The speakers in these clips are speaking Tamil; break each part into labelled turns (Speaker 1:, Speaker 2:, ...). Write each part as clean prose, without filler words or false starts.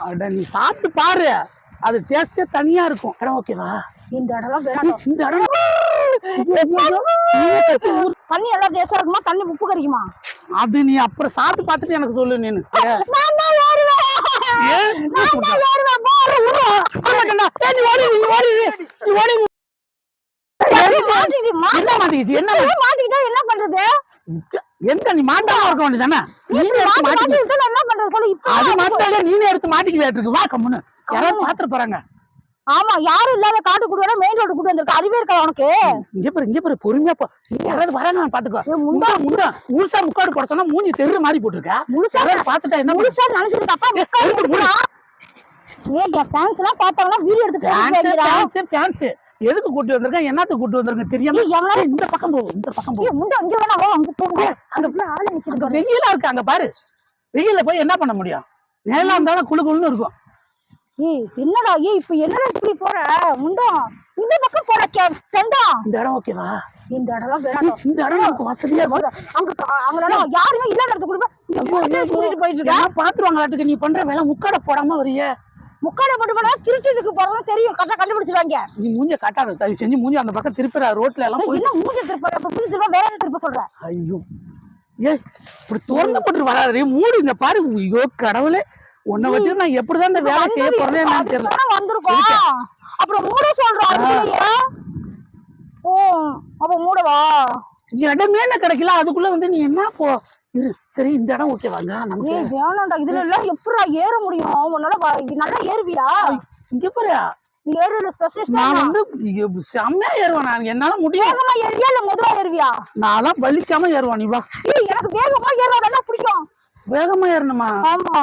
Speaker 1: அட நீ சாப்பிட்டு பாரு, அது டேஸ்டே தனியா இருக்கும். இடம் ஓகேவா?
Speaker 2: இந்த இடம்லாம் வேணும்.
Speaker 1: இந்த இடம்
Speaker 2: தண்ணி எல்லாம் டேஸ்டா இருக்குமா? தண்ணி உப்பு கறிக்குமா?
Speaker 1: அது நீ அப்புறம் சாப்பிட்டு பார்த்துட்டு எனக்கு சொல்லு. நீனு
Speaker 2: என்ன பண்றது?
Speaker 1: எந்த நீ மாட்டாம இருக்க வேண்டியதானே? அது மாட்டாங்க, நீனே எடுத்து மாட்டிக்கு. வா கம்முன்னு, யாராவது பாத்துட்டு போறாங்க.
Speaker 2: ஆமா, யாரும் இல்லாத காட்டு கூட்டு மெயின் ரோடு கூட்டு வந்திருக்க. அறிவே இருக்கா உனக்கு?
Speaker 1: இங்க பாரு பொறுமையா போ. யாராவது வராங்க பாத்துக்கோ. முழுசா முக்காடு போட சொன்னா மூஞ்சி தெரு மாதிரி போட்டுருக்க.
Speaker 2: முழுசா
Speaker 1: பாத்துட்டா என்ன
Speaker 2: முழுசா நினைச்சிருக்க. அப்பா வீடியோ எடுத்து
Speaker 1: எதுக்கு கூட்டி வந்திருக்கேன், என்னத்துக்கு கூட்டி வந்திருக்கேன் தெரியாம இந்த பக்கம் போ. இந்த பக்கம் போ.
Speaker 2: அங்க வேணா அங்க போங்க. அங்க ஆளு நிக்குது.
Speaker 1: வெயிலா இருக்கு அங்க பாரு. வெயில்ல போய் என்ன பண்ண முடியும்? நேரா இருந்தாலும் குளு குளுன்னு இருக்கும்.
Speaker 2: என்னடா இப்ப என்னடா இப்படி போற? முண்டம் இந்த பக்கம் போற.
Speaker 1: இந்த இடம் ஓகேவா?
Speaker 2: இந்த இடம்லாம் வேணும்.
Speaker 1: இந்த இடம் நமக்கு வசதியா இருக்கும்.
Speaker 2: அங்க யாருமே இல்லாத இடத்துக்கு கூட்டிட்டு போயிட்டு இருக்கா.
Speaker 1: பாத்துருவாங்க. நீ பண்ற வேலை முக்காட போடாம வரிய.
Speaker 2: முக்காட போட்டு போனா திருட்டுக்கு போறவங்க தெரியும். கரெக்டா கண்டுபிடிச்சிருவாங்க.
Speaker 1: நீ மூஞ்ச காட்டாத, தயவு செஞ்சு மூஞ்சி அந்த பக்கம் திருப்பிற. ரோட்ல எல்லாம்
Speaker 2: என்ன மூஞ்ச திருப்ப? புதுசு திருப்ப வேற திருப்ப சொல்ற?
Speaker 1: ஐயோ இப்படி திறந்து போட்டு வராது. மூடு. இந்த பாரு. ஐயோ கடவுளே, உன்னை வச்சு நான் எப்படிதான் இந்த வேலை செய்ய போறேன்னு என்னன்னு தெரியல.
Speaker 2: வந்திருக்கோம் அப்புறம் மூட சொல்றோம். ஓ அப்ப மூடவா?
Speaker 1: இடமே என்ன கிடைக்கல, அதுக்குள்ள வந்து நீ என்ன போ இரு. சரி இந்த இடம் ஓகேவாங்க நமக்கு?
Speaker 2: வேணாம்டா, இதுல எல்லாம் எப்படா ஏற முடியும்? உன்னால நல்லா ஏறுவியா?
Speaker 1: இங்க பாரு,
Speaker 2: நீ ஏறுற ஸ்பெஷலிஸ்ட்.
Speaker 1: நான் வந்து செம்மையா ஏறுவேன். நான் என்னால முடியும்.
Speaker 2: வேகமா ஏறுவியா இல்ல மெதுவா ஏறுவியா?
Speaker 1: நான்லாம் வலிக்காம ஏறுவான். நீ வா.
Speaker 2: எனக்கு வேகமா ஏறாதான் பிடிக்கும்.
Speaker 1: வேகமா ஏறணுமா?
Speaker 2: ஆமா,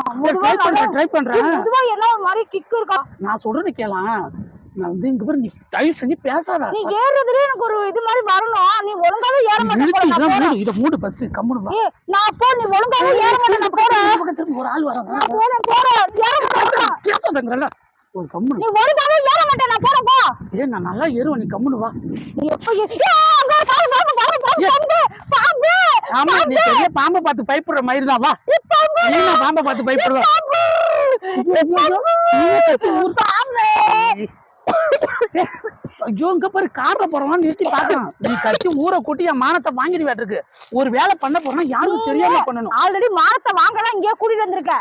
Speaker 1: ட்ரை பண்றேன்.
Speaker 2: மெதுவா என்ன ஒரு மாதிரி கிக் இருக்கா?
Speaker 1: நான் சொல்றது கேளா. நான் வந்து இங்க பாரு, நீ தயவு செஞ்சு பேசாத.
Speaker 2: நீ ஏறதுல எனக்கு ஒரு இது மாதிரி வரணும். நீ ஒழுங்காவே ஏற மாட்டே.
Speaker 1: இத மூடு ஃபர்ஸ்ட். கம்முனு வா.
Speaker 2: நான் போ. நீ ஒழுங்காவே ஏற மாட்டே. நான் போறேன்.
Speaker 1: திரும்ப ஒரு ஆள் வரான்.
Speaker 2: நான் போறேன். ஏற மாட்டே.
Speaker 1: பேசாதங்கறல. ஒரு கம்முனு.
Speaker 2: நீ ஒழுங்காவே ஏற மாட்டே. நான் போறேன். போ.
Speaker 1: நான் நல்லா ஏறுவேன். நீ கம்முனு வா.
Speaker 2: நீ எப்ப அங்க பாம்பு.
Speaker 1: ஆமா, நீ பெரிய பாம்பை பார்த்து பயப்படுற மாதிரி தான். வா. நீ பாம்பை பார்த்து பயப்படுற. ஐயோ இங்க பாரு, கார்ல போறவன் நிறுத்தி பாக்கலாம். நீ கட்சி ஊரை கூட்டி என் மானத்தை வாங்கிட்டு வேட்டிருக்கு. ஒரு வேலை பண்ண போறோம்னா யாருக்கும் தெரியாம பண்ணணும்.
Speaker 2: ஆல்ரெடி மானத்தை வாங்கலாம் இங்கே கூட்டிட்டு வந்திருக்க.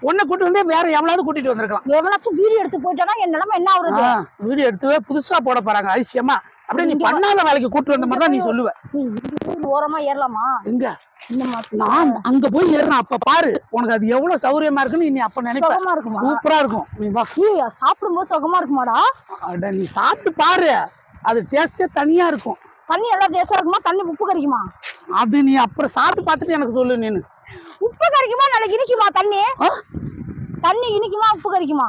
Speaker 1: உன்னை கூட்டிட்டு வந்து வேற எவ்வளவு கூட்டிட்டு வந்திருக்கலாம்.
Speaker 2: எவ்வளவு வீடியோ எடுத்து போயிட்டானா என் நிலைமை என்ன ஆகுறது?
Speaker 1: வீடியோ எடுத்து புதுசா போட போறாங்க அதிசயமா. அப்படியே நீ பண்ணாத வேலைக்கு கூட்டு வந்த மாதிரி தான் நீ சொல்லுவ.
Speaker 2: ஓரமா ஏறலாமா?
Speaker 1: எங்க நான் அங்க போய் ஏறணும். அப்ப பாரு உனக்கு அது எவ்வளவு சௌரியமா இருக்குன்னு நீ அப்ப நினைப்ப. சூப்பரா இருக்கும். நீ வா.
Speaker 2: சாப்பிடும்போது சுகமா இருக்குமாடா?
Speaker 1: அட நீ சாப்பிட்டு பாரு, அது டேஸ்டே தனியா இருக்கும்.
Speaker 2: தண்ணி எல்லாம் டேஸ்டா இருக்குமா? தண்ணி உப்பு கறிக்குமா?
Speaker 1: அது நீ அப்புறம் சாப்பிட்டு பார்த்துட்டு எனக்கு சொல்லு. நீனு
Speaker 2: உப்பு கறிக்குமா நல்லா இனிக்குமா? தண்ணி இனிக்குமா உப்பு கறிக்குமா?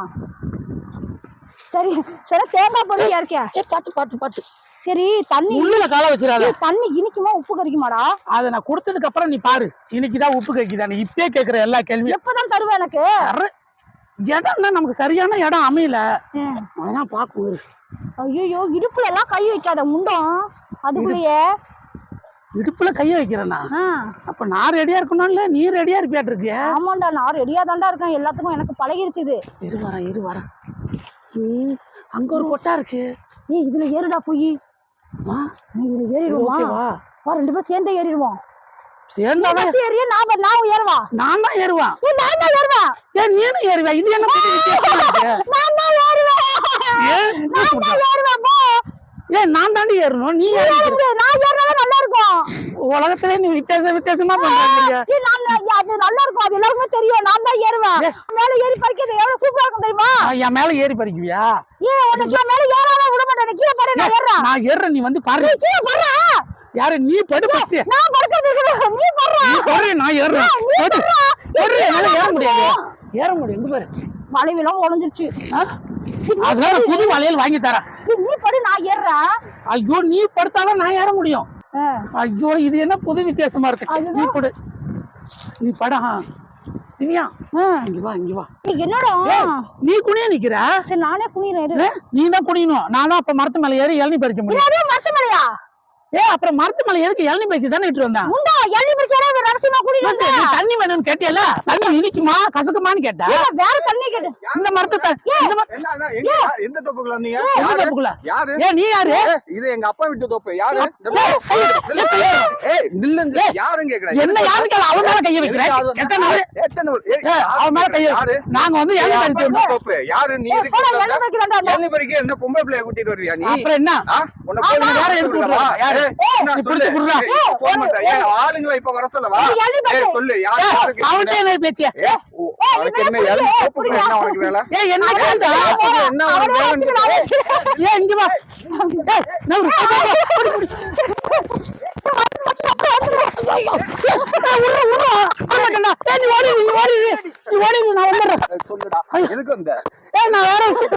Speaker 2: சரி சரி, தேங்காய் பொருளியா இருக்கேன். பாத்து சரி, தண்ணி
Speaker 1: உள்ள கால வச்சிராத.
Speaker 2: தண்ணி இனிக்குமா உப்பு கறிக்குமாடா?
Speaker 1: அத நான் கொடுத்ததுக்கு அப்புறம் நீ பாரு, இனிக்குதா உப்பு கறிக்குதா. நீ இப்பயே கேக்குற எல்லா கேள்வியும்
Speaker 2: எப்பதான் தருவேன் எனக்கு?
Speaker 1: இடம்னா நமக்கு சரியான இடம் அமையல, அதெல்லாம் பாக்கு.
Speaker 2: ஐயோ இடுப்புல எல்லாம் கை வைக்காத முண்டம். அதுக்குள்ளேயே
Speaker 1: இடுப்புல கைய வைக்கிறேன்னா அப்ப நான் ரெடியா இருக்கணும்ல? நீ ரெடியா இருப்பியாட்டு இருக்கியா?
Speaker 2: ஆமாண்டா, நான் ரெடியா தாண்டா இருக்கேன். எல்லாத்துக்கும் எனக்கு பழகிருச்சு.
Speaker 1: இரு வரேன். அங்க ஒரு கொட்டா இருக்கு.
Speaker 2: நீ இதுல ஏறுடா போய். இதுல ஏறிடுவோமா? ரெண்டு பேரும் சேர்ந்தே ஏறிடுவோம்.
Speaker 1: சேர்ந்தாதான்
Speaker 2: ஏறியா? நான் ஏறுவா.
Speaker 1: நான் தான் ஏறுவேன்.
Speaker 2: நான் தான் ஏறுவேன்.
Speaker 1: ஏன் நீனும் ஏறுவா? இது என்ன
Speaker 2: நான் தான் ஏறுவேன்.
Speaker 1: ஏன் நான் தாண்டி ஏறணும்? நீ
Speaker 2: நான் ஏறினாதான் நல்லா இருக்கும்.
Speaker 1: உலகத்திலே நீ வித்தியாசமா பண்றீங்க.
Speaker 2: அது நல்லா இருக்கும், அது எல்லாருக்குமே தெரியும். நான் தான் ஏறுவேன். மேல ஏறி பறிக்கிறது எவ்வளவு சூப்பரா இருக்கும் தெரியுமா?
Speaker 1: என் மேல ஏறி பறிக்குவியா?
Speaker 2: உனக்கு மேல ஏறாம விட மாட்டேன். கீழே பாரு, நான் ஏறுறேன்.
Speaker 1: நான் ஏறுறேன், நீ வந்து பாரு.
Speaker 2: கீழே பாரு.
Speaker 1: யாரு நீ? படு பஸ்.
Speaker 2: நான் படுக்கிறது நீ பாரு.
Speaker 1: நீ பாரு, நான் ஏறுறேன். படு. என்னால ஏற முடியாது. ஏற முடியும். இங்க பாரு,
Speaker 2: வளைவெல்லாம் உடைஞ்சிருச்சு.
Speaker 1: அதனால புது வளையல் வாங்கி தரேன்.
Speaker 2: நீ படு, நான் ஏறுறேன்.
Speaker 1: ஐயோ நீ படுத்தாதான் நான் ஏற முடியும். ஐயோ இது என்ன புது வித்தியாசமா இருக்கு. நீ படு, நீ படா. திவ்யா இங்க வா.
Speaker 2: என்னடா
Speaker 1: நீ குனிய நிக்கிற?
Speaker 2: சரி நானே குனிறேன்.
Speaker 1: நீ தான் குனியணும். நான் தான் அப்ப மரத்து மேல ஏறி இளநீ பறிக்க முடியும்.
Speaker 2: மரத்து மேலயா?
Speaker 1: அப்புறம் மரத்து மேல எதுக்கு இளநீ பறிச்சு தானே இட்டு வந்தான்
Speaker 2: உண்டா எள்ளி பிடிச்சாரா நரசிம்மா கூட்டிட்டு
Speaker 1: லூசு,
Speaker 2: வந்தா
Speaker 1: நீ தண்ணி வேணும்னு கேட்டியல தண்ணி இனிக்குமா கசக்குமான்னு கேட்டா
Speaker 2: வேற தண்ணி கேட்டு
Speaker 1: இந்த மரத்தை
Speaker 3: எந்த தோப்புக்குள்ள வந்தீங்க?
Speaker 1: எந்த தோப்புக்குள்ள?
Speaker 3: யாரு?
Speaker 1: நீ யாரு?
Speaker 3: இது எங்க அப்பா வீட்டு தோப்பு. யாரு? நில்லுங்க. யாருன்னு கேக்குறேன்.
Speaker 1: என்ன யாரு கேள அவன் மேல கைய வைக்கிற எத்தனை அவன் மேல கைய
Speaker 3: யாரு?
Speaker 1: நாங்க வந்து
Speaker 3: எங்க
Speaker 1: இளநீ
Speaker 3: அப்பா
Speaker 1: பறிச்சு
Speaker 3: வீட்டு
Speaker 1: வந்தோம்
Speaker 3: தோப்பு. யாரு நீ? இதுக்கு
Speaker 2: போடா, எள்ளி பறிக்கிறான்டா அந்த.
Speaker 3: எள்ளி பறிக்க என்ன பொம்பளை பிள்ளைய கூட்டிட்டு வருவியா நீ?
Speaker 1: அப்புறம் என்ன
Speaker 3: உன்னை
Speaker 1: ஆமா,
Speaker 3: போய்
Speaker 1: யாரை
Speaker 3: கூட்டிட்டு
Speaker 1: எழுப்பி
Speaker 3: வரவா?
Speaker 1: விடுறா? யாரு?
Speaker 3: நான்
Speaker 1: நீ
Speaker 3: சொல்லு.
Speaker 1: பிடிச்சு குடுறா.
Speaker 3: போன் பண்றேன். ஆளுங்களை இப்ப வர சொல்லவா?
Speaker 2: எள்ளி பறிச்சு.
Speaker 3: சொல்லு. யாரு?
Speaker 1: அவன்கிட்ட என்ன பேச்சு
Speaker 3: உனக்கு என்ன எள்ளி தோப்புக்குள்ள என்ன உனக்கு வேலை?
Speaker 1: என்ன கேட்டா
Speaker 3: என்ன உனக்கு வேலைன்னு
Speaker 1: இங்க வா நவுரு நீ ஓடி நான் வந்துடுறேன்
Speaker 3: சொல்லுடா. எதுக்கு வந்த?
Speaker 1: நான் வேற விஷயம்